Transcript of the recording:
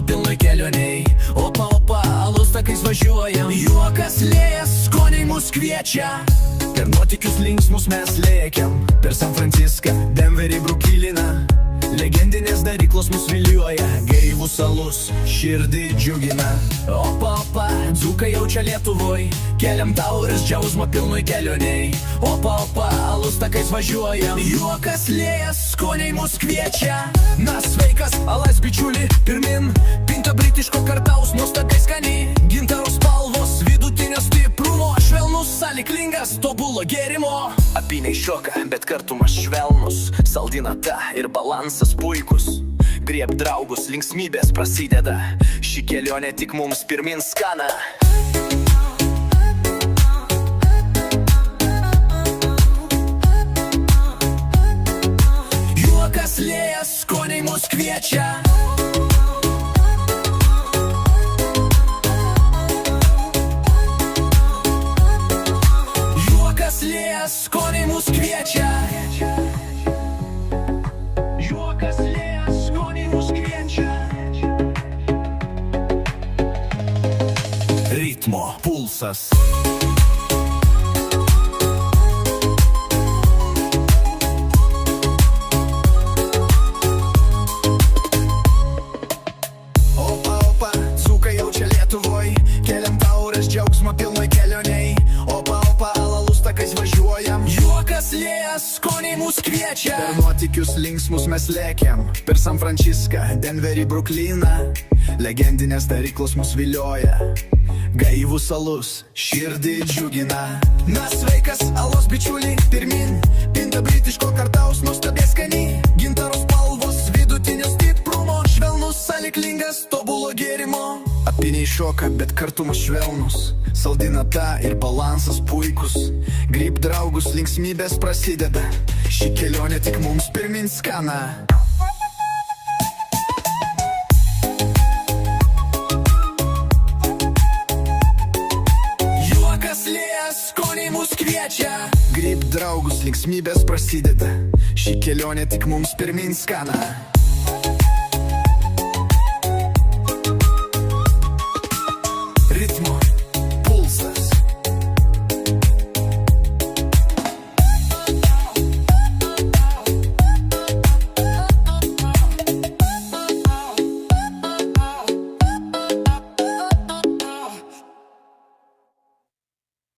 pilnoj kelioniai. Opa, opa, alus takais važiuojam. Juokas lėjas, skoniai mus kviečia. Per nuotykius linksmus mes lėkiam. Per San Franciską, Denverį, Brukliną. Legendinės daryklos mus vilioja. Gaivus alus, širdį džiugina. Opa, opa, dzūkai jaučia Lietuvoj. Keliam taures, džiausmo pilnoj kelioniai. Opa, opa, alus takais važiuojam. Juokas lėjas, skoniai mus kviečia. Na sveikas, alas bičiuli, pirmin. Pinta britiško kartaus, nuostabiai skaniai. Gintaro spalvos, vidutinio stiprumo. Švelnus, sąlyglingas, tobulo gėrimo. Apyniai šoka, bet kartumas švelnus. Saldinata ir balansas puikus. Grieb draugus, linksmybės prasideda. Ši kelionė tik mums pirmin skana. Juokas lėjas, skoniai mus kviečia. Juokas lėjas, skoniai mus kviečia. Juokas lėjas, skoniai mus kviečia. Ritmo pulsas. Opa, opa, dzūkai jaučia Lietuvoj. Keliam taures, džiaugsmo pilnoj kelioniai. Opa, opa, alus takais važiuojam. Juokas lėjas, skoniai mus kviečia. Per nuotykius linksmus mes lėkiam. Per San Franciską, Denverį, Brukliną. Legendinės daryklos mus vilioja. Gaivus alus, širdį džiugina. Na sveikas, alos bičiuli, pirmin. Pinta britiško kartaus, nuostabiai skani. Gintaro spalvos, vidutinio stiprumo. Švelnus, sąlyglingas, tobulo gėrimo. Apyniai šoka, bet kartumas švelnus. Saldinata ir balansas puikus. Grib draugus, linksmybės prasideda. Ši kelionė tik mums pirmin skana. Juokas lėjas, skoniai mus kviečia. Grib draugus, linksmybės prasideda. Ši kelionė tik mums pirmin skana.